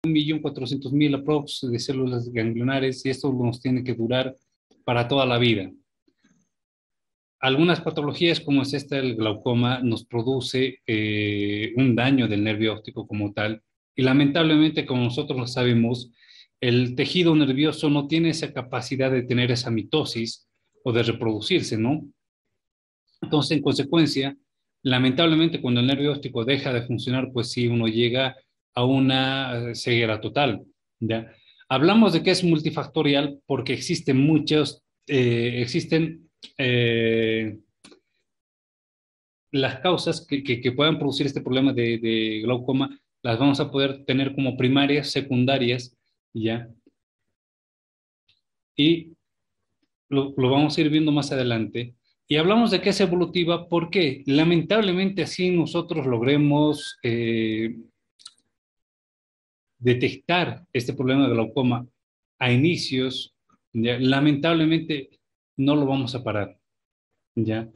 1.400.000 aprox de células ganglionares y esto nos tiene que durar para toda la vida. Algunas patologías como es esta, el glaucoma, nos produce un daño del nervio óptico como tal y lamentablemente, como nosotros lo sabemos, el tejido nervioso no tiene esa capacidad de tener esa mitosis o de reproducirse, ¿no? Entonces, en consecuencia, lamentablemente, cuando el nervio óptico deja de funcionar, pues sí, uno llega a una ceguera total, ¿ya? Hablamos de que es multifactorial porque existen eh, las causas que puedan producir este problema de glaucoma, las vamos a poder tener como primarias, secundarias, ¿ya? Y lo vamos a ir viendo más adelante. Y hablamos de que es evolutiva porque lamentablemente así nosotros logremos detectar este problema de glaucoma a inicios, ¿ya? Lamentablemente no lo vamos a parar, ¿ya?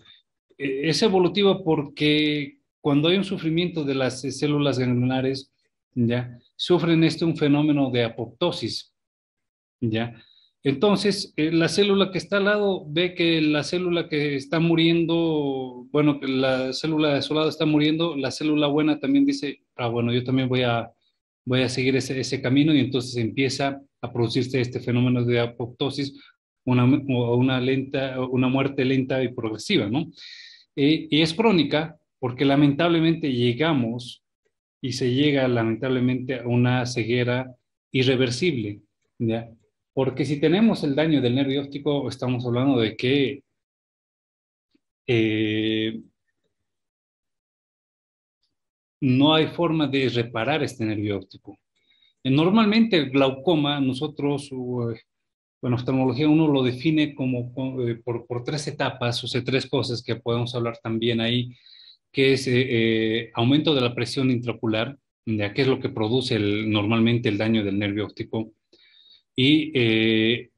Es evolutiva porque cuando hay un sufrimiento de las células ganglionares, ¿ya? Sufren un fenómeno de apoptosis, ¿ya? Entonces, la célula que está al lado ve que la célula que está muriendo, bueno, que la célula de su lado está muriendo, la célula buena también dice, bueno, yo también voy a seguir ese camino y entonces empieza a producirse este fenómeno de apoptosis, una muerte lenta y progresiva, ¿no? Y es crónica porque lamentablemente llegamos y se llega lamentablemente a una ceguera irreversible, ¿ya? Porque si tenemos el daño del nervio óptico, estamos hablando de que eh, no hay forma de reparar este nervio óptico. Normalmente el glaucoma, nosotros, en oftalmología, uno lo define como por tres etapas, o sea, tres cosas que podemos hablar también ahí, que es aumento de la presión intraocular, ya que es lo que produce normalmente el daño del nervio óptico. Y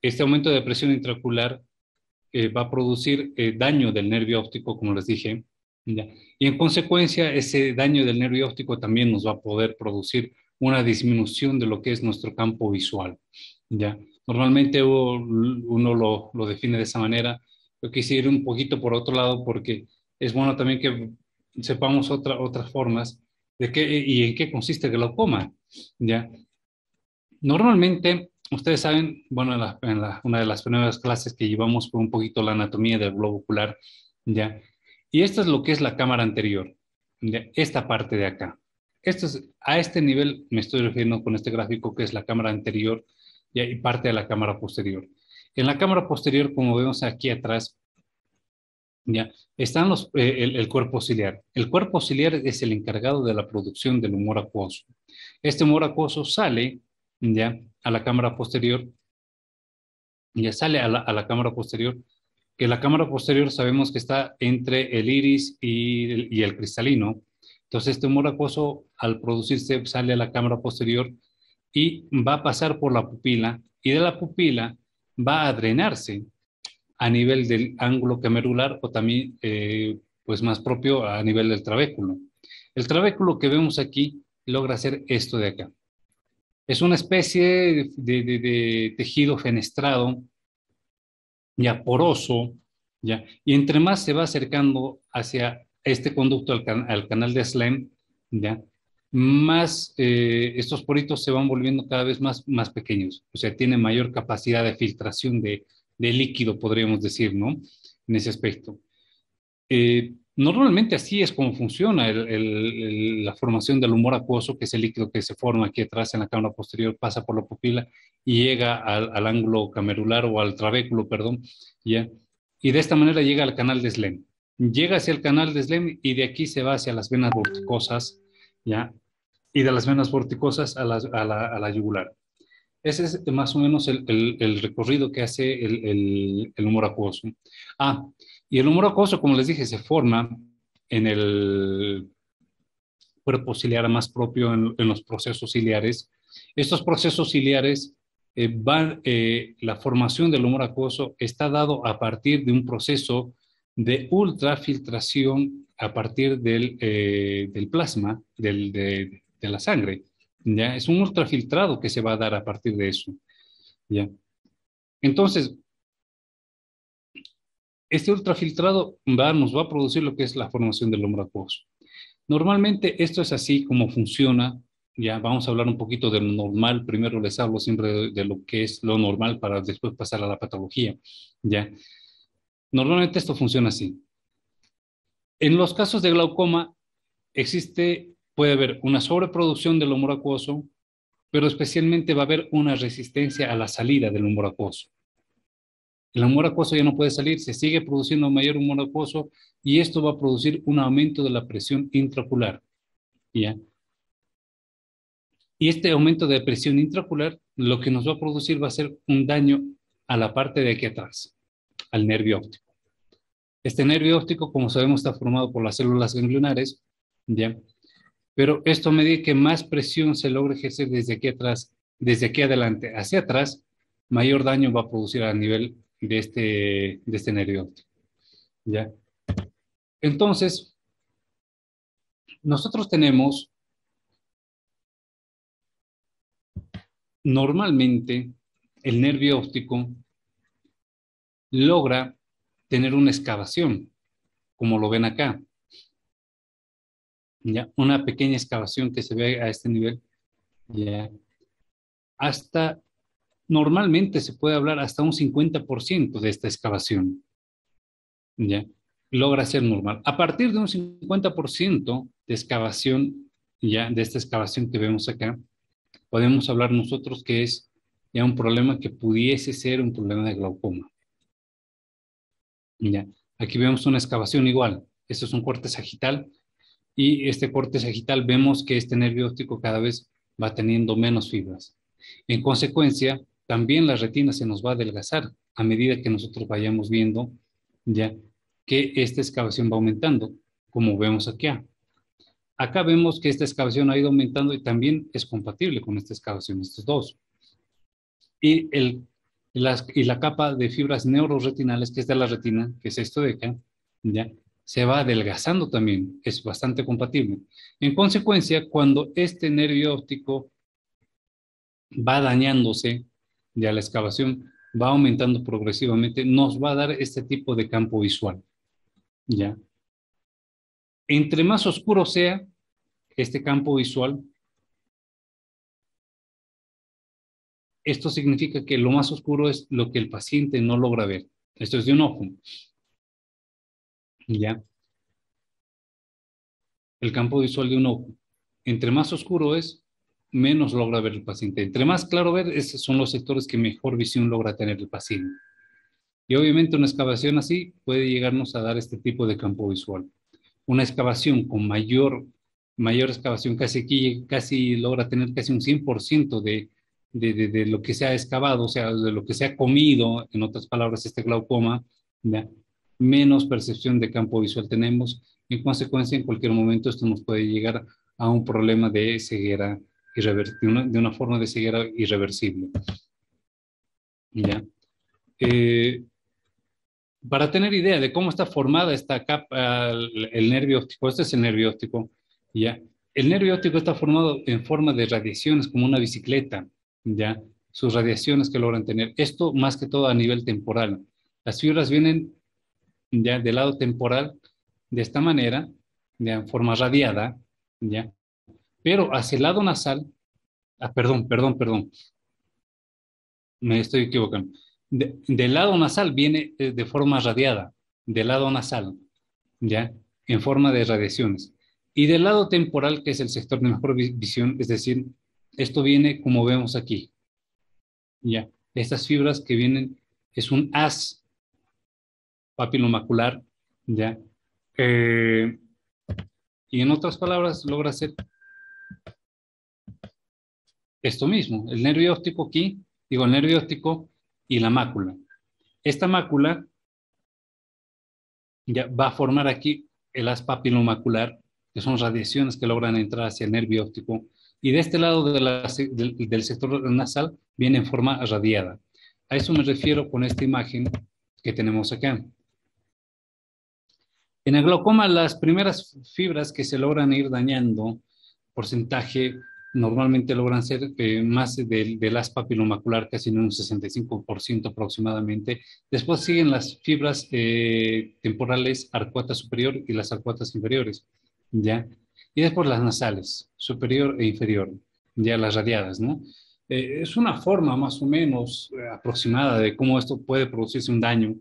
este aumento de presión intraocular va a producir daño del nervio óptico, como les dije, ¿ya? Y en consecuencia, ese daño del nervio óptico también nos va a poder producir una disminución de lo que es nuestro campo visual, ¿ya? Normalmente uno lo define de esa manera. Yo quise ir un poquito por otro lado porque es bueno también que sepamos otras formas de qué y en qué consiste el glaucoma, ¿ya? Normalmente, ustedes saben, bueno, una de las primeras clases que llevamos fue un poquito la anatomía del globo ocular, ¿ya? Y esto es lo que es la cámara anterior, ¿ya? Esta parte de acá. A este nivel me estoy refiriendo con este gráfico que es la cámara anterior, ¿ya? Y parte de la cámara posterior. En la cámara posterior, como vemos aquí atrás, ¿ya? Están el cuerpo ciliar. El cuerpo ciliar es el encargado de la producción del humor acuoso. Este humor acuoso sale, ¿ya? A la cámara posterior, ya sale a la cámara posterior, que la cámara posterior sabemos que está entre el iris y el cristalino. Entonces, este humor acuoso, al producirse, sale a la cámara posterior y va a pasar por la pupila, y de la pupila va a drenarse a nivel del ángulo camerular o también, pues más propio a nivel del trabéculo. El trabéculo que vemos aquí logra hacer esto de acá. Es una especie de tejido fenestrado, ya poroso, ya, y entre más se va acercando hacia este conducto al canal de Slem, ya, más estos poritos se van volviendo cada vez más pequeños, o sea, tiene mayor capacidad de filtración de líquido, podríamos decir, ¿no? En ese aspecto. Normalmente así es como funciona la formación del humor acuoso, que es el líquido que se forma aquí atrás en la cámara posterior, pasa por la pupila y llega al ángulo camerular o al trabéculo, perdón, ¿ya? Y de esta manera llega al canal de Slem. Llega hacia el canal de Slem y de aquí se va hacia las venas vorticosas, ¿ya? Y de las venas vorticosas a la yugular. Ese es más o menos el recorrido que hace el humor acuoso. Ah, y el humor acuoso, como les dije, se forma en el cuerpo ciliar más propio en los procesos ciliares. Estos procesos ciliares la formación del humor acuoso está dado a partir de un proceso de ultrafiltración a partir del plasma, de la sangre, ¿ya? Es un ultrafiltrado que se va a dar a partir de eso, ¿ya? Entonces, este ultrafiltrado nos va a producir lo que es la formación del hombro acuoso. Normalmente esto es así como funciona. Ya vamos a hablar un poquito de lo normal. Primero les hablo siempre de lo que es lo normal para después pasar a la patología. Ya, normalmente esto funciona así. En los casos de glaucoma puede haber una sobreproducción del humor acuoso, pero especialmente va a haber una resistencia a la salida del humor acuoso. El humor acuoso ya no puede salir, se sigue produciendo mayor humor acuoso y esto va a producir un aumento de la presión intraocular. ¿Ya? Y este aumento de presión intraocular lo que nos va a producir va a ser un daño a la parte de aquí atrás, al nervio óptico. Este nervio óptico, como sabemos, está formado por las células ganglionares, ¿ya? Pero esto a medida que más presión se logra ejercer desde aquí atrás, desde aquí adelante hacia atrás, mayor daño va a producir a nivel de este nervio óptico, ¿ya? Entonces, nosotros tenemos normalmente el nervio óptico logra tener una excavación, como lo ven acá, ¿ya? Una pequeña excavación que se ve a este nivel, ¿ya? Hasta, normalmente se puede hablar hasta un 50% de esta excavación, ¿ya? Logra ser normal. A partir de un 50% de excavación, ya, de esta excavación que vemos acá, podemos hablar nosotros que es ya un problema que pudiese ser un problema de glaucoma, ¿ya? Aquí vemos una excavación igual. Esto es un corte sagital y este corte sagital vemos que este nervio óptico cada vez va teniendo menos fibras. En consecuencia, también la retina se nos va a adelgazar a medida que nosotros vayamos viendo ya que esta excavación va aumentando, como vemos aquí. Acá vemos que esta excavación ha ido aumentando y también es compatible con esta excavación, estos dos. Y, la capa de fibras neuroretinales, que es de la retina, que es esto de acá, ya, se va adelgazando también, es bastante compatible. En consecuencia, cuando este nervio óptico va dañándose, ya la excavación va aumentando progresivamente, nos va a dar este tipo de campo visual, ¿ya? Entre más oscuro sea este campo visual, esto significa que lo más oscuro es lo que el paciente no logra ver. Esto es de un ojo, ¿ya? El campo visual de un ojo. Entre más oscuro es, menos logra ver el paciente. Entre más claro ver, esos son los sectores que mejor visión logra tener el paciente. Y obviamente una excavación así puede llegarnos a dar este tipo de campo visual. Una excavación con mayor excavación, casi logra tener casi un 100% de lo que se ha excavado, o sea, de lo que se ha comido, en otras palabras, este glaucoma, ¿ya? Menos percepción de campo visual tenemos. En consecuencia, en cualquier momento esto nos puede llegar a un problema de ceguera irreversible, de una forma de ceguera irreversible, ¿ya? Eh, para tener idea de cómo está formada esta capa, el nervio óptico, este es el nervio óptico, ¿ya? El nervio óptico está formado en forma de radiaciones como una bicicleta, ¿ya? Sus radiaciones que logran tener. Esto más que todo a nivel temporal. Las fibras vienen ya del lado temporal de esta manera, ya en forma radiada, ¿ya? Pero hacia el lado nasal, perdón, me estoy equivocando. Del lado nasal viene de forma radiada, del lado nasal, ¿ya? En forma de radiaciones. Y del lado temporal, que es el sector de mejor visión, es decir, esto viene como vemos aquí, ¿ya? Estas fibras que vienen, es un haz papilomacular, ¿ya? Eh, y en otras palabras, logra hacer esto mismo, el nervio óptico aquí, digo, el nervio óptico y la mácula. Esta mácula ya va a formar aquí el haz papilomacular, que son radiaciones que logran entrar hacia el nervio óptico, y de este lado del sector nasal viene en forma radiada. A eso me refiero con esta imagen que tenemos acá. En el glaucoma, las primeras fibras que se logran ir dañando, porcentaje normalmente logran ser más del haz papilomacular, casi en un 65% aproximadamente. Después siguen las fibras temporales arcuata superior y las arcuatas inferiores, ¿ya? Y después las nasales, superior e inferior, ya las radiadas, ¿no? Es una forma más o menos aproximada de cómo esto puede producirse un daño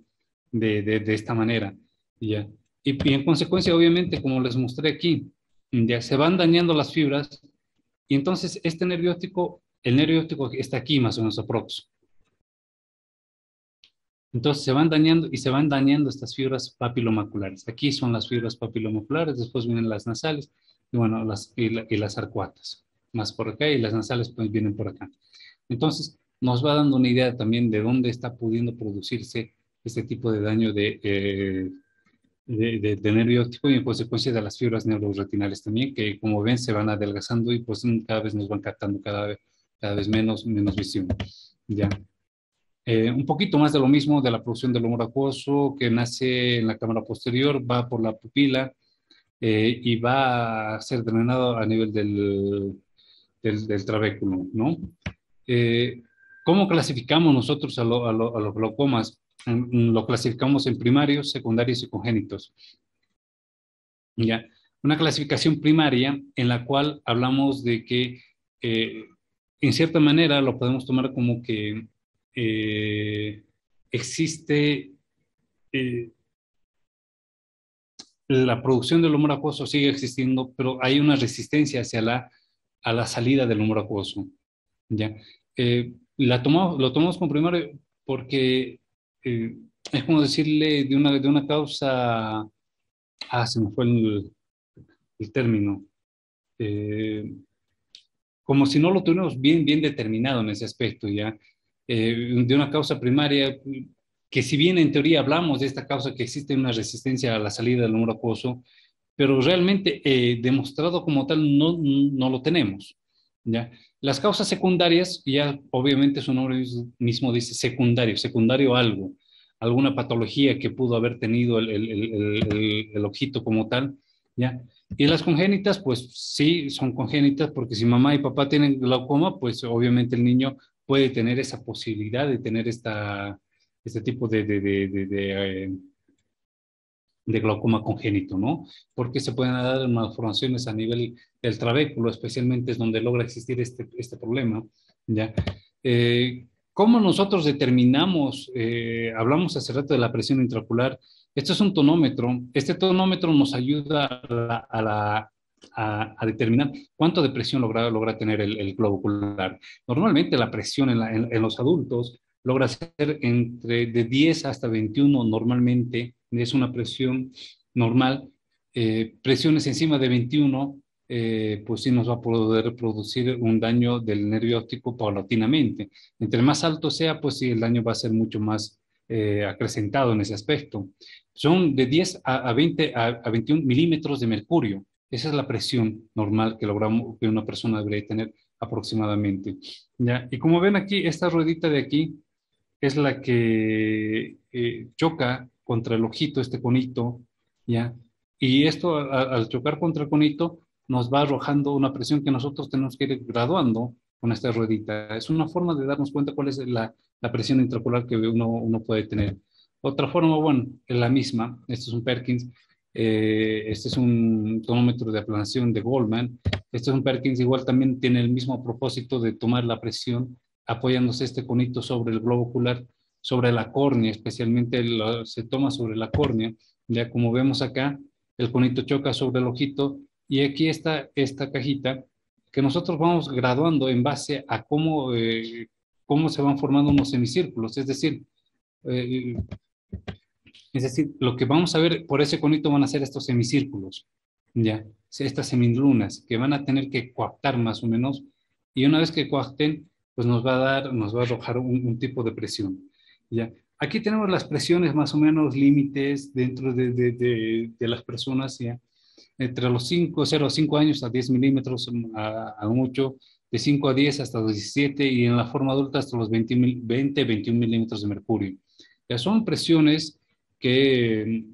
de esta manera, ¿ya? Y en consecuencia, obviamente, como les mostré aquí, ya se van dañando las fibras y entonces este nervio óptico, el nervio óptico está aquí más o menos aprox. Entonces se van dañando y se van dañando estas fibras papilomaculares. Aquí son las fibras papilomaculares, después vienen las nasales y bueno, y las arcuatas. Más por acá y las nasales pues vienen por acá. Entonces nos va dando una idea también de dónde está pudiendo producirse este tipo de daño de nervio óptico y en consecuencia de las fibras neuroretinales también, que como ven se van adelgazando y pues cada vez nos van captando cada vez menos visión. Ya. Un poquito más de lo mismo de la producción del humor acuoso que nace en la cámara posterior, va por la pupila y va a ser drenado a nivel del trabéculo, ¿no? Eh, ¿Cómo clasificamos nosotros a los glaucomas? Lo clasificamos en primarios, secundarios y congénitos. ¿Ya? Una clasificación primaria en la cual hablamos de que, eh, en cierta manera, lo podemos tomar como que existe eh, la producción del humor acuoso sigue existiendo, pero hay una resistencia hacia a la salida del humor acuoso. ¿Ya? Lo tomamos como primario porque eh, es como decirle de una causa, se me fue el término, eh, como si no lo tuviéramos bien determinado en ese aspecto, ¿ya? De una causa primaria, que si bien en teoría hablamos de esta causa que existe una resistencia a la salida del humor acuoso, pero realmente demostrado como tal no lo tenemos, ¿ya? Las causas secundarias, ya obviamente su nombre mismo dice secundario, secundario a algo, alguna patología que pudo haber tenido el ojito como tal, ¿ya? Y las congénitas, pues sí, son congénitas porque si mamá y papá tienen glaucoma, pues obviamente el niño puede tener esa posibilidad de tener este tipo de glaucoma congénito, ¿no? Porque se pueden dar malformaciones a nivel del trabéculo, especialmente es donde logra existir este problema, ¿ya? ¿Cómo nosotros determinamos, hablamos hace rato de la presión intraocular? Esto es un tonómetro. Este tonómetro nos ayuda a determinar cuánto de presión logra tener el globo ocular. Normalmente la presión en los adultos logra ser entre de 10 hasta 21 normalmente, es una presión normal. Presiones encima de 21, pues sí nos va a poder producir un daño del nervio óptico paulatinamente. Entre más alto sea, pues sí, el daño va a ser mucho más acrecentado en ese aspecto. Son de 10 a 20 a 21 milímetros de mercurio. Esa es la presión normal que logramos que una persona debería tener aproximadamente. ¿Ya? Y como ven aquí, esta ruedita de aquí es la que choca contra el ojito, este conito, ¿ya? Y esto al chocar contra el conito nos va arrojando una presión que nosotros tenemos que ir graduando con esta ruedita. Es una forma de darnos cuenta cuál es la presión intraocular que uno puede tener. Otra forma, bueno, es la misma. Este es un Perkins, este es un tonómetro de aplanación de Goldman. Este es un Perkins, igual también tiene el mismo propósito de tomar la presión apoyándose este conito sobre el globo ocular, sobre la córnea, especialmente se toma sobre la córnea, ya como vemos acá, el conito choca sobre el ojito y aquí está esta cajita que nosotros vamos graduando en base a cómo se van formando unos semicírculos, eh, es decir, lo que vamos a ver por ese conito van a ser estos semicírculos, ya, estas semilunas que van a tener que coaptar más o menos, y una vez que coapten, pues nos va a arrojar un tipo de presión, ya. Aquí tenemos las presiones más o menos límites dentro de las personas, ya, entre los 5 0 a 5 años a 10 milímetros a mucho, de 5 a 10 hasta los 17 y en la forma adulta hasta los 21 milímetros de mercurio. Ya son presiones que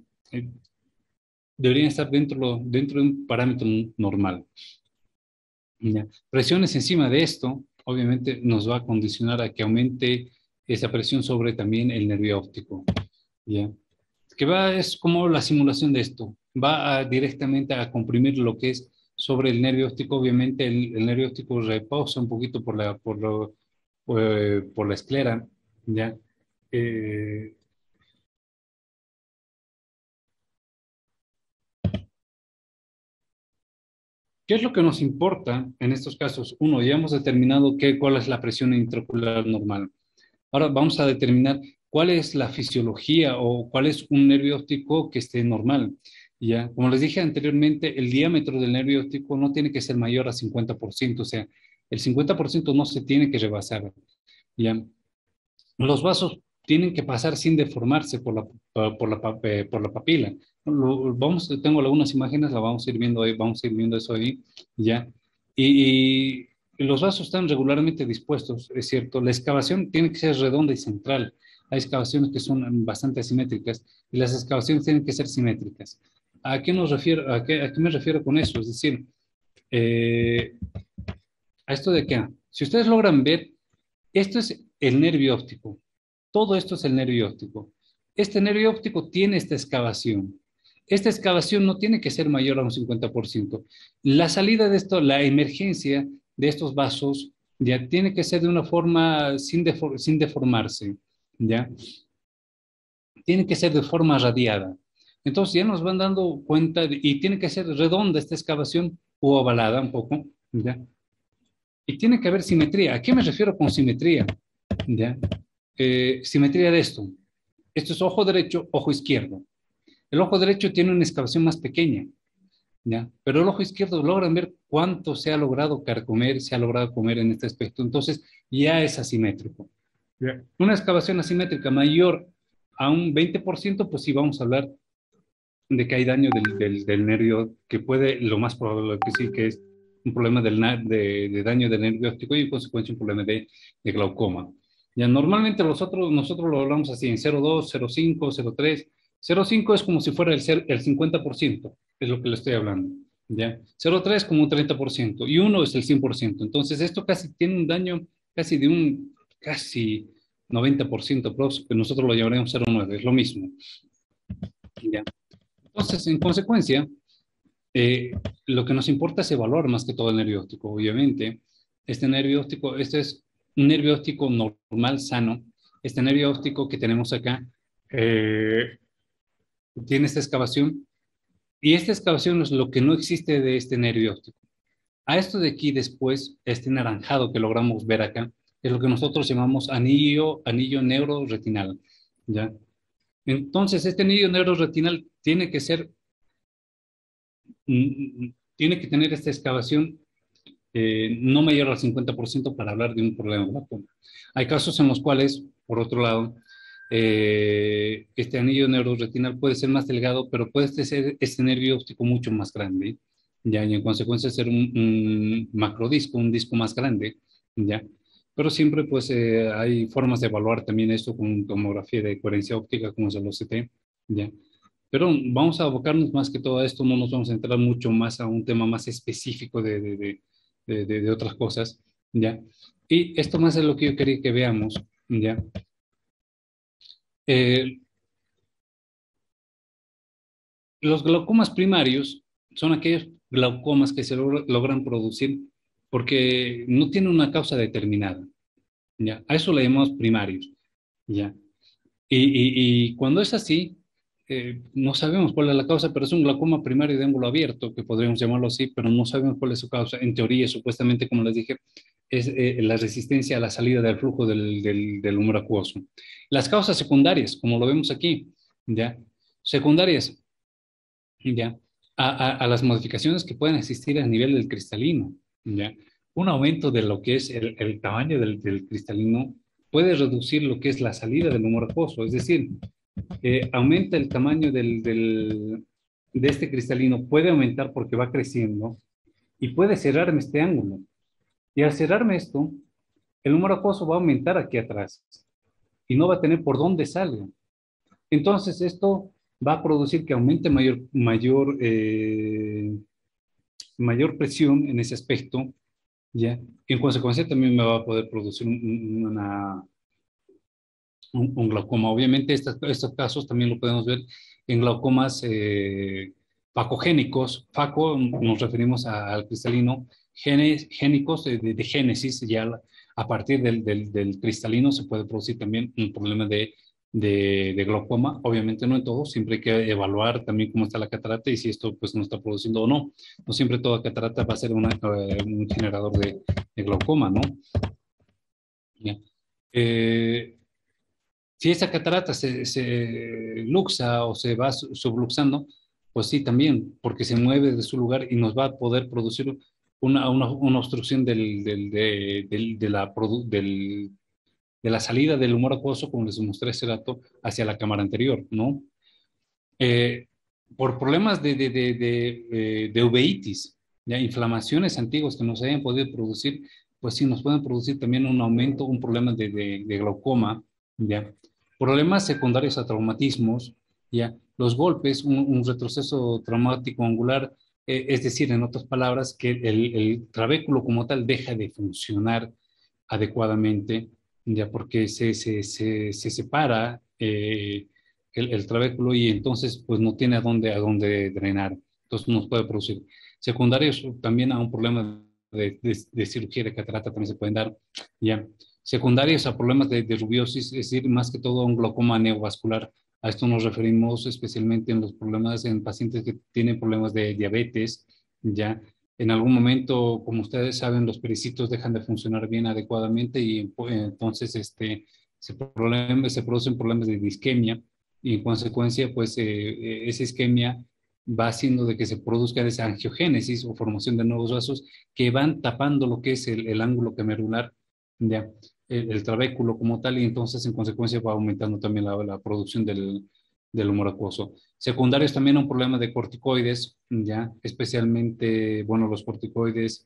deberían estar dentro de un parámetro normal. ¿ya? Presiones encima de esto, obviamente, nos va a condicionar a que aumente esa presión sobre también el nervio óptico, ¿ya? Que va, es como la simulación de esto, directamente a comprimir lo que es sobre el nervio óptico. Obviamente el nervio óptico reposa un poquito por la esclera, ¿ya? Eh, ¿Qué es lo que nos importa en estos casos? Uno, ya hemos determinado cuál es la presión intraocular normal. Ahora vamos a determinar cuál es la fisiología o cuál es un nervio óptico que esté normal. Ya, como les dije anteriormente, el diámetro del nervio óptico no tiene que ser mayor a 50%, o sea, el 50% no se tiene que rebasar. Ya, los vasos tienen que pasar sin deformarse por la papila. Tengo algunas imágenes, la vamos a ir viendo ahí, vamos a ir viendo eso ahí, ya. Y los vasos están regularmente dispuestos, es cierto. La excavación tiene que ser redonda y central. Hay excavaciones que son bastante asimétricas y las excavaciones tienen que ser simétricas. ¿A qué nos refiero? A qué me refiero con eso? Es decir, eh, a esto de que, si ustedes logran ver, esto es el nervio óptico. Todo esto es el nervio óptico. Este nervio óptico tiene esta excavación. Esta excavación no tiene que ser mayor a un 50%. La salida de esto, la emergencia de estos vasos, ya tiene que ser de una forma sin deformarse, ¿ya? Tiene que ser de forma radiada. Entonces ya nos van dando cuenta, y tiene que ser redonda esta excavación o ovalada un poco, ¿ya? Y tiene que haber simetría. ¿A qué me refiero con simetría? ¿Ya? Simetría de esto. Esto es ojo derecho, ojo izquierdo. El ojo derecho tiene una excavación más pequeña, ¿ya? Pero el ojo izquierdo logran ver cuánto se ha logrado carcomer, se ha logrado comer en este aspecto. Entonces, ya es asimétrico. ¿Ya? Una excavación asimétrica mayor a un 20%, pues sí vamos a hablar de que hay daño del nervio, que puede, lo más probable que sí, que es un problema de daño del nervio óptico y en consecuencia un problema de glaucoma. Ya normalmente nosotros lo hablamos así en 0,2, 0,5, 0,3. 0,5 es como si fuera el 50%, es lo que le estoy hablando. ¿Ya? 0,3 como un 30% y uno es el 100%. Entonces esto casi tiene un daño casi de un casi 90%, que nosotros lo llamaremos 0,9, es lo mismo. ¿Ya? Entonces, en consecuencia, eh, lo que nos importa es evaluar más que todo el nervio óptico. Obviamente, este es un nervio óptico normal, sano. Este nervio óptico que tenemos acá eh, tiene esta excavación y esta excavación es lo que no existe de este nervio óptico. A esto de aquí después, este naranjado que logramos ver acá, es lo que nosotros llamamos anillo neuroretinal, ¿ya? Entonces, este anillo neuroretinal tiene que tener esta excavación no mayor al 50% para hablar de un problema de glaucoma. Hay casos en los cuales, por otro lado, este anillo neuroretinal puede ser más delgado, pero puede ser este nervio óptico mucho más grande, ¿ya? Y en consecuencia ser un macrodisco, un disco más grande, ¿ya? Pero siempre pues hay formas de evaluar también esto con tomografía de coherencia óptica, como es el OCT, ¿ya? Pero vamos a abocarnos más que todo a esto, no nos vamos a entrar mucho más a un tema más específico de otras cosas, ¿ya? Y esto más es lo que yo quería que veamos, ¿ya? Eh, los glaucomas primarios son aquellos glaucomas que se logran producir porque no tienen una causa determinada, ¿ya? A eso le llamamos primarios, ¿ya? Y cuando es así, no sabemos cuál es la causa, pero es un glaucoma primario de ángulo abierto, que podríamos llamarlo así, pero no sabemos cuál es su causa. En teoría, supuestamente, como les dije, es la resistencia a la salida del flujo del humor acuoso. Las causas secundarias, como lo vemos aquí, ¿ya? Secundarias, ¿ya? A las modificaciones que pueden existir a nivel del cristalino, ¿ya? Un aumento de lo que es el tamaño del cristalino puede reducir lo que es la salida del humor acuoso, es decir, aumenta el tamaño de este cristalino, puede aumentar porque va creciendo y puede cerrarme este ángulo. Y al cerrarme esto, el humor acuoso va a aumentar aquí atrás y no va a tener por dónde salga. Entonces esto va a producir que aumente mayor presión en ese aspecto, ¿ya? En consecuencia también me va a poder producir un glaucoma. Obviamente estos casos también lo podemos ver en glaucomas facogénicos. Faco nos referimos al cristalino, génicos de génesis, ya a partir del cristalino se puede producir también un problema de glaucoma. Obviamente no en todo, siempre hay que evaluar también cómo está la catarata y si esto pues no está produciendo o no. No siempre toda catarata va a ser un generador de glaucoma, ¿no? Ya. Eh, si esa catarata se luxa o se va subluxando, pues sí, también, porque se mueve de su lugar y nos va a poder producir una obstrucción de la salida del humor acuoso, como les mostré hace rato, hacia la cámara anterior, ¿no? Eh, por problemas de uveitis, ya inflamaciones antiguas que nos hayan podido producir, pues sí, nos pueden producir también un aumento, un problema de glaucoma, ya. Problemas secundarios a traumatismos, ya. Los golpes, un retroceso traumático angular, es decir, en otras palabras, que el trabéculo como tal deja de funcionar adecuadamente, ya porque se separa el trabéculo y entonces pues no tiene a dónde drenar. Entonces nos puede producir. Secundarios también a un problema de cirugía de catarata también se pueden dar, ya. Secundarios a problemas de rubiosis, es decir, más que todo a un glaucoma neovascular. A esto nos referimos especialmente en los problemas en pacientes que tienen problemas de diabetes, ya. En algún momento, como ustedes saben, los pericitos dejan de funcionar bien adecuadamente y entonces se producen problemas de disquemia y en consecuencia, pues esa isquemia va haciendo de que se produzca esa angiogénesis o formación de nuevos vasos que van tapando lo que es el ángulo camerular, ya, el trabéculo como tal, y entonces en consecuencia va aumentando también la producción del humor acuoso. Secundarios también un problema de corticoides, ya, especialmente, bueno, los corticoides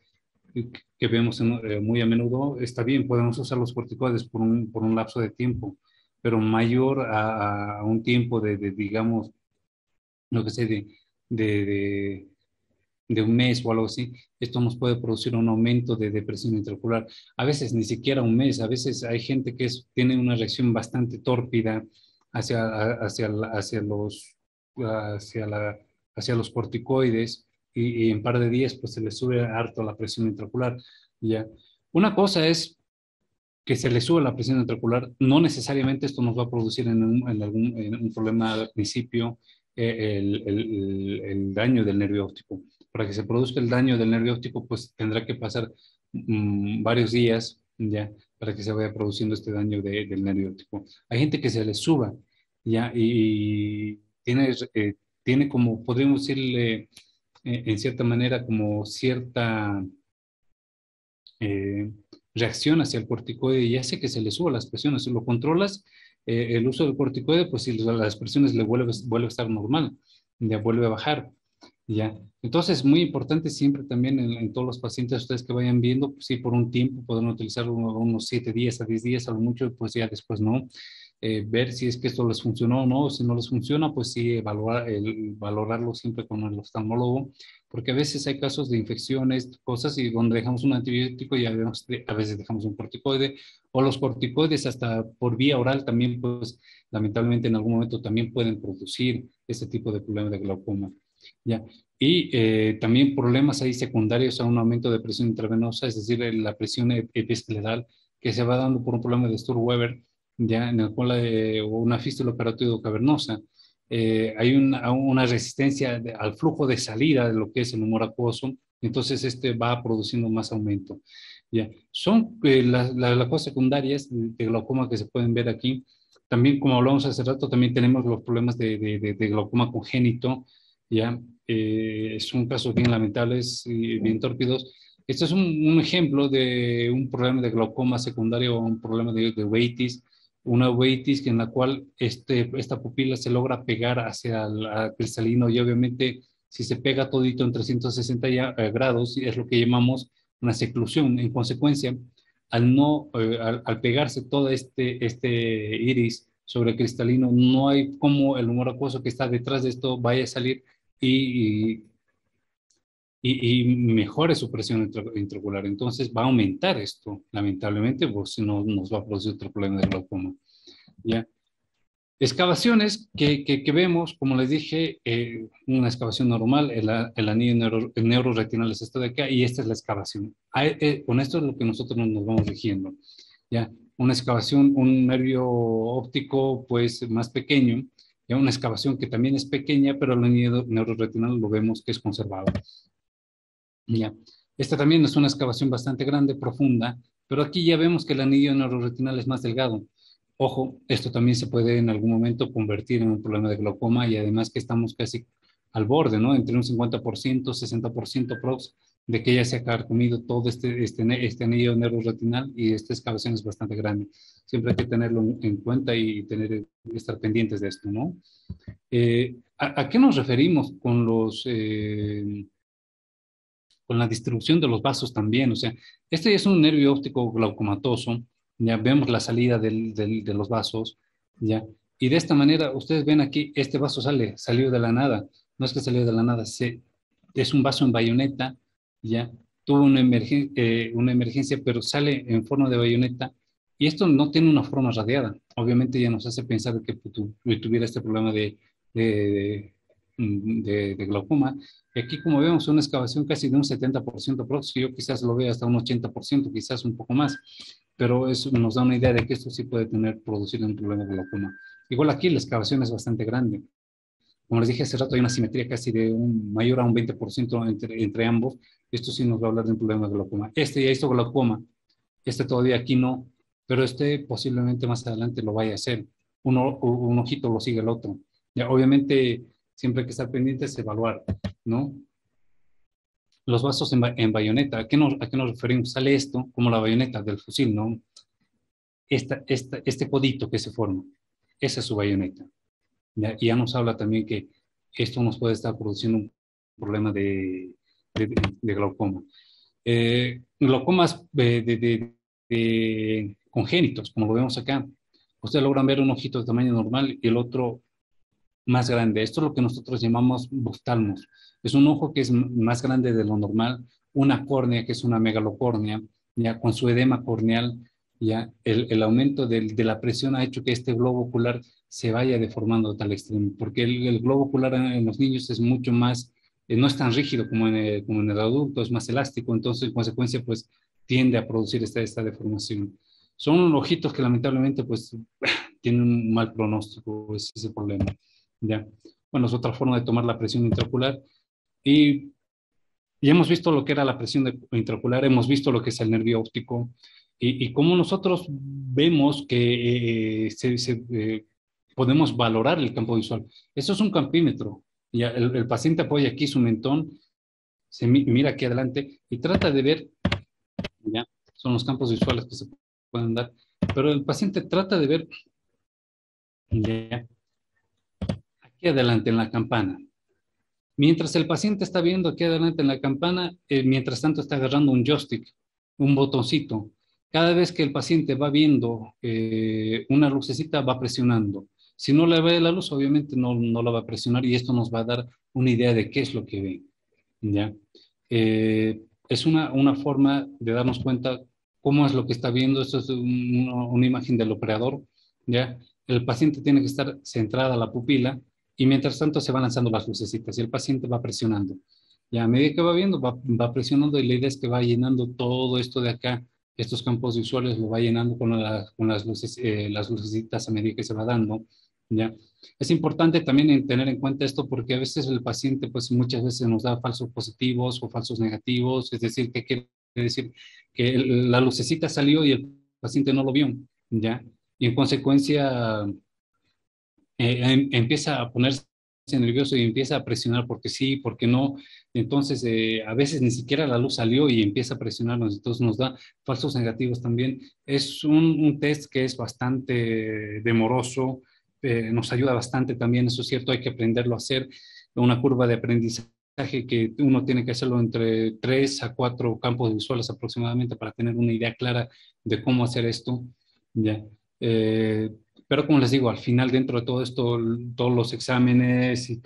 que vemos muy a menudo, está bien, podemos usar los corticoides por un lapso de tiempo, pero mayor a un tiempo digamos, lo que sé, de, de, de un mes o algo así, esto nos puede producir un aumento de depresión intraocular. A veces ni siquiera un mes, a veces hay gente que tiene una reacción bastante tórpida hacia, la, hacia los corticoides y en par de días pues se les sube harto la presión intraocular. ¿Ya? Una cosa es que se le sube la presión intraocular, no necesariamente esto nos va a producir en un problema al principio el daño del nervio óptico. Para que se produzca el daño del nervio óptico, pues tendrá que pasar varios días ya para que se vaya produciendo este daño del nervio óptico. Hay gente que se le suba ya y tiene como, podríamos decirle en cierta manera, como cierta eh, reacción hacia el corticoide y hace que se le suba las presiones. Si lo controlas, el uso del corticoide, pues si las presiones vuelve a estar normal, ya vuelve a bajar. Ya. Entonces, muy importante siempre también en todos los pacientes, ustedes que vayan viendo, pues sí, por un tiempo, pueden utilizar unos 7 días a 10 días, a lo mucho, pues ya después no. Ver si es que esto les funcionó o no, si no les funciona, pues sí, valorarlo siempre con el oftalmólogo, porque a veces hay casos de infecciones, cosas, y donde dejamos un antibiótico y a veces dejamos un corticoide, o los corticoides hasta por vía oral también, pues lamentablemente en algún momento también pueden producir este tipo de problema de glaucoma. ¿Ya? Y también problemas ahí secundarios a un aumento de presión intravenosa, es decir, la presión episcleral que se va dando por un problema de Sturm-Weber, ya en el cual una fístula carótido cavernosa. Hay una resistencia al flujo de salida de lo que es el humor acuoso, entonces este va produciendo más aumento. Ya. Son las cosas secundarias de glaucoma que se pueden ver aquí. También, como hablamos hace rato, también tenemos los problemas de glaucoma congénito, ya, son casos bien lamentables y bien tórpidos. Este es un ejemplo de un problema de glaucoma secundario o un problema de uveitis, una uveitis en la cual esta pupila se logra pegar hacia el cristalino y obviamente si se pega todito en 360 grados es lo que llamamos una seclusión. En consecuencia, al, no, al pegarse todo este iris sobre el cristalino, no hay como el humor acuoso que está detrás de esto vaya a salir y y mejore su presión intraocular. Entonces va a aumentar esto, lamentablemente, pues si no nos va a producir otro problema de glaucoma. ¿Ya? Excavaciones que vemos, como les dije, una excavación normal, el anillo el neuroretinal es esto de acá y esta es la excavación. Con esto es lo que nosotros nos vamos rigiendo. ¿Ya? Una excavación, un nervio óptico pues más pequeño, ya una excavación que también es pequeña, pero el anillo neuroretinal lo vemos que es conservado. ¿Ya? Esta también es una excavación bastante grande, profunda, pero aquí ya vemos que el anillo neuroretinal es más delgado. Ojo, esto también se puede en algún momento convertir en un problema de glaucoma y además que estamos casi al borde, ¿no? Entre un 50%, 60% prox de que ya se ha carcomido todo este anillo neuroretinal y esta excavación es bastante grande. Siempre hay que tenerlo en cuenta y estar pendientes de esto, ¿no? ¿A qué nos referimos con la distribución de los vasos también? O sea, este es un nervio óptico glaucomatoso, ya vemos la salida de los vasos, ya, y de esta manera ustedes ven aquí, este vaso salió de la nada, no es que salió de la nada, es un vaso en bayoneta, ya, tuvo una emergencia, pero sale en forma de bayoneta, y esto no tiene una forma radiada, obviamente ya nos hace pensar que tuviera este problema de, de glaucoma. Y aquí, como vemos, una excavación casi de un 70% próximo, yo quizás lo vea hasta un 80%, quizás un poco más, pero eso nos da una idea de que esto sí puede producir un problema de glaucoma. Igual aquí la excavación es bastante grande. Como les dije hace rato, hay una simetría casi de un mayor a un 20% entre ambos. Esto sí nos va a hablar de un problema de glaucoma. Este ya hizo glaucoma, este todavía aquí no, pero este posiblemente más adelante lo vaya a hacer. Un ojito lo sigue el otro. Ya, obviamente, siempre hay que estar pendientes, evaluar, ¿no? Los vasos en bayoneta. ¿A qué nos referimos? Sale esto como la bayoneta del fusil, ¿no? Este codito que se forma, esa es su bayoneta. ¿Ya? Y ya nos habla también que esto nos puede estar produciendo un problema de glaucoma. Glaucomas de congénitos, como lo vemos acá. Ustedes logran ver un ojito de tamaño normal y el otro más grande. Esto es lo que nosotros llamamos buftalmos. Es un ojo que es más grande de lo normal, una córnea que es una megalocórnea, ya con su edema corneal, ya el aumento de la presión ha hecho que este globo ocular se vaya deformando a tal extremo, porque el globo ocular en los niños es mucho más, no es tan rígido como en el adulto, es más elástico, entonces en consecuencia pues tiende a producir esta deformación. Son ojitos que lamentablemente pues tienen un mal pronóstico, ese es el problema. ¿Ya? Bueno, es otra forma de tomar la presión intraocular. Y ya hemos visto lo que era la presión intraocular, hemos visto lo que es el nervio óptico y cómo nosotros vemos que podemos valorar el campo visual. Eso es un campímetro. Ya, el paciente apoya aquí su mentón, mira aquí adelante y trata de ver, ya, son los campos visuales que se pueden dar, pero el paciente trata de ver, ya, aquí adelante en la campana. Mientras el paciente está viendo aquí adelante en la campana, mientras tanto está agarrando un joystick, un botoncito. Cada vez que el paciente va viendo una lucecita, va presionando. Si no le ve la luz, obviamente no la va a presionar y esto nos va a dar una idea de qué es lo que ve. ¿Ya? Es una forma de darnos cuenta cómo es lo que está viendo. Esto es una imagen del operador. ¿Ya? El paciente tiene que estar centrada la pupila y mientras tanto se van lanzando las lucecitas y el paciente va presionando. Ya a medida que va viendo, va presionando y la idea es que va llenando todo esto de acá, estos campos visuales lo va llenando con las luces, las lucecitas a medida que se va dando. ¿Ya? Es importante también tener en cuenta esto porque a veces el paciente, pues muchas veces nos da falsos positivos o falsos negativos, es decir, ¿qué quiere decir? Que la lucecita salió y el paciente no lo vio, ¿ya? Y en consecuencia empieza a ponerse nervioso y empieza a presionar porque sí, porque no. Entonces, a veces ni siquiera la luz salió y empieza a presionarnos, entonces nos da falsos negativos también. Es un test que es bastante demoroso, nos ayuda bastante también, eso es cierto, hay que aprenderlo a hacer, una curva de aprendizaje que uno tiene que hacerlo entre 3 a 4 campos visuales aproximadamente para tener una idea clara de cómo hacer esto. Ya. Pero como les digo, al final dentro de todo esto, todos los exámenes y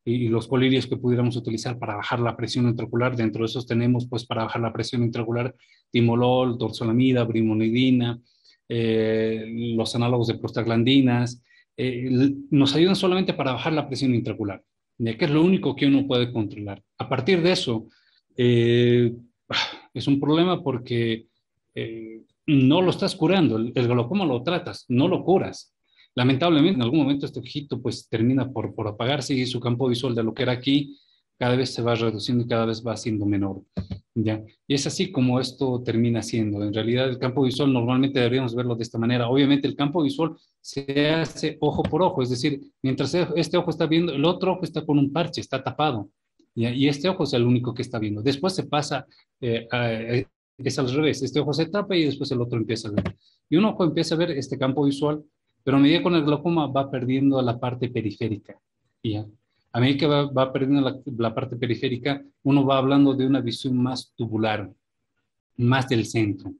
y los colirios que pudiéramos utilizar para bajar la presión intraocular. Dentro de esos tenemos, pues, para bajar la presión intraocular, timolol, dorzolamida, brimonidina, los análogos de prostaglandinas, nos ayudan solamente para bajar la presión intraocular, ya que es lo único que uno puede controlar. A partir de eso, eh, es un problema porque no lo estás curando, el glaucoma lo tratas, no lo curas. Lamentablemente, en algún momento este ojito pues termina por apagarse y su campo visual de lo que era aquí cada vez se va reduciendo y cada vez va siendo menor. ¿Ya? Y es así como esto termina siendo. En realidad, el campo visual normalmente deberíamos verlo de esta manera. Obviamente, el campo visual se hace ojo por ojo, es decir, mientras este ojo está viendo, el otro ojo está con un parche, está tapado. ¿Ya? Y este ojo es el único que está viendo. Después se pasa, es al revés, este ojo se tapa y después el otro empieza a ver. Y un ojo empieza a ver este campo visual, pero a medida con el glaucoma va perdiendo la parte periférica. ¿Ya? A medida que va perdiendo la parte periférica, uno va hablando de una visión más tubular, más del centro.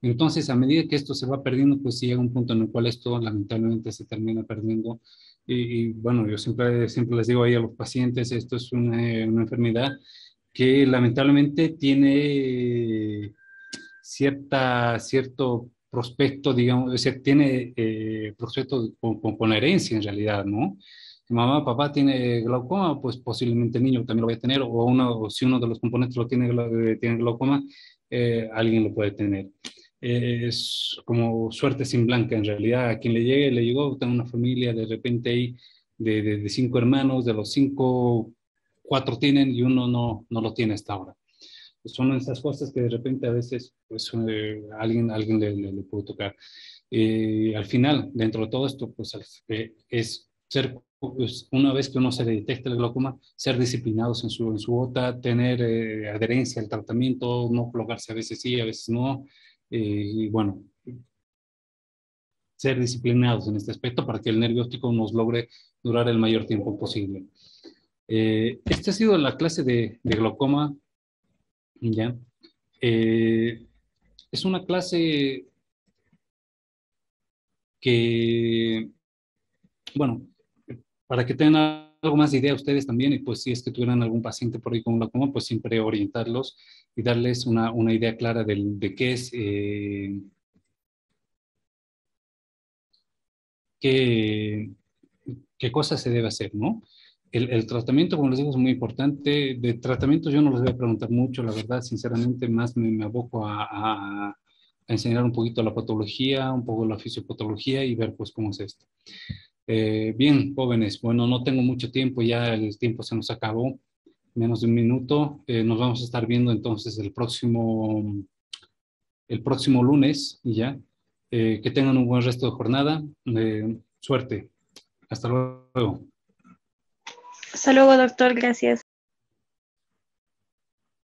Entonces, a medida que esto se va perdiendo, pues sí llega un punto en el cual esto lamentablemente se termina perdiendo. Bueno, yo siempre les digo ahí a los pacientes, esto es una enfermedad que lamentablemente tiene cierto prospecto, digamos, o sea, tiene prospecto con la herencia en realidad, ¿no? Si mamá, papá tiene glaucoma, pues posiblemente el niño también lo va a tener, o si uno de los componentes lo tiene, tiene glaucoma, alguien lo puede tener. Es como suerte sin blanca en realidad. A quien le llegue, le llegó, tengo una familia de repente ahí de 5 hermanos, de los 5, 4 tienen y uno no lo tiene hasta ahora. Son esas cosas que de repente a veces pues, alguien le puede tocar. Al final, dentro de todo esto, pues es ser, pues, una vez que uno se le detecta el glaucoma, ser disciplinados en su bota, tener adherencia al tratamiento, no colocarse a veces sí, a veces no. Y bueno, ser disciplinados en este aspecto para que el nervio óptico nos logre durar el mayor tiempo posible. Esta ha sido la clase de glaucoma, ¿ya? Eh, es una clase que, bueno, para que tengan algo más de idea ustedes también, y pues si es que tuvieran algún paciente por ahí con glaucoma, pues siempre orientarlos y darles una idea clara de qué es, qué, qué cosas se debe hacer, ¿no? El tratamiento, como les digo, es muy importante. De tratamientos yo no les voy a preguntar mucho, la verdad, sinceramente, más me aboco a enseñar un poquito la patología, un poco la fisiopatología y ver pues cómo es esto. Bien, jóvenes, bueno, no tengo mucho tiempo, ya el tiempo se nos acabó, menos de un minuto. Nos vamos a estar viendo entonces el próximo lunes y ya. Que tengan un buen resto de jornada. Suerte. Hasta luego. Hasta luego, doctor. Gracias.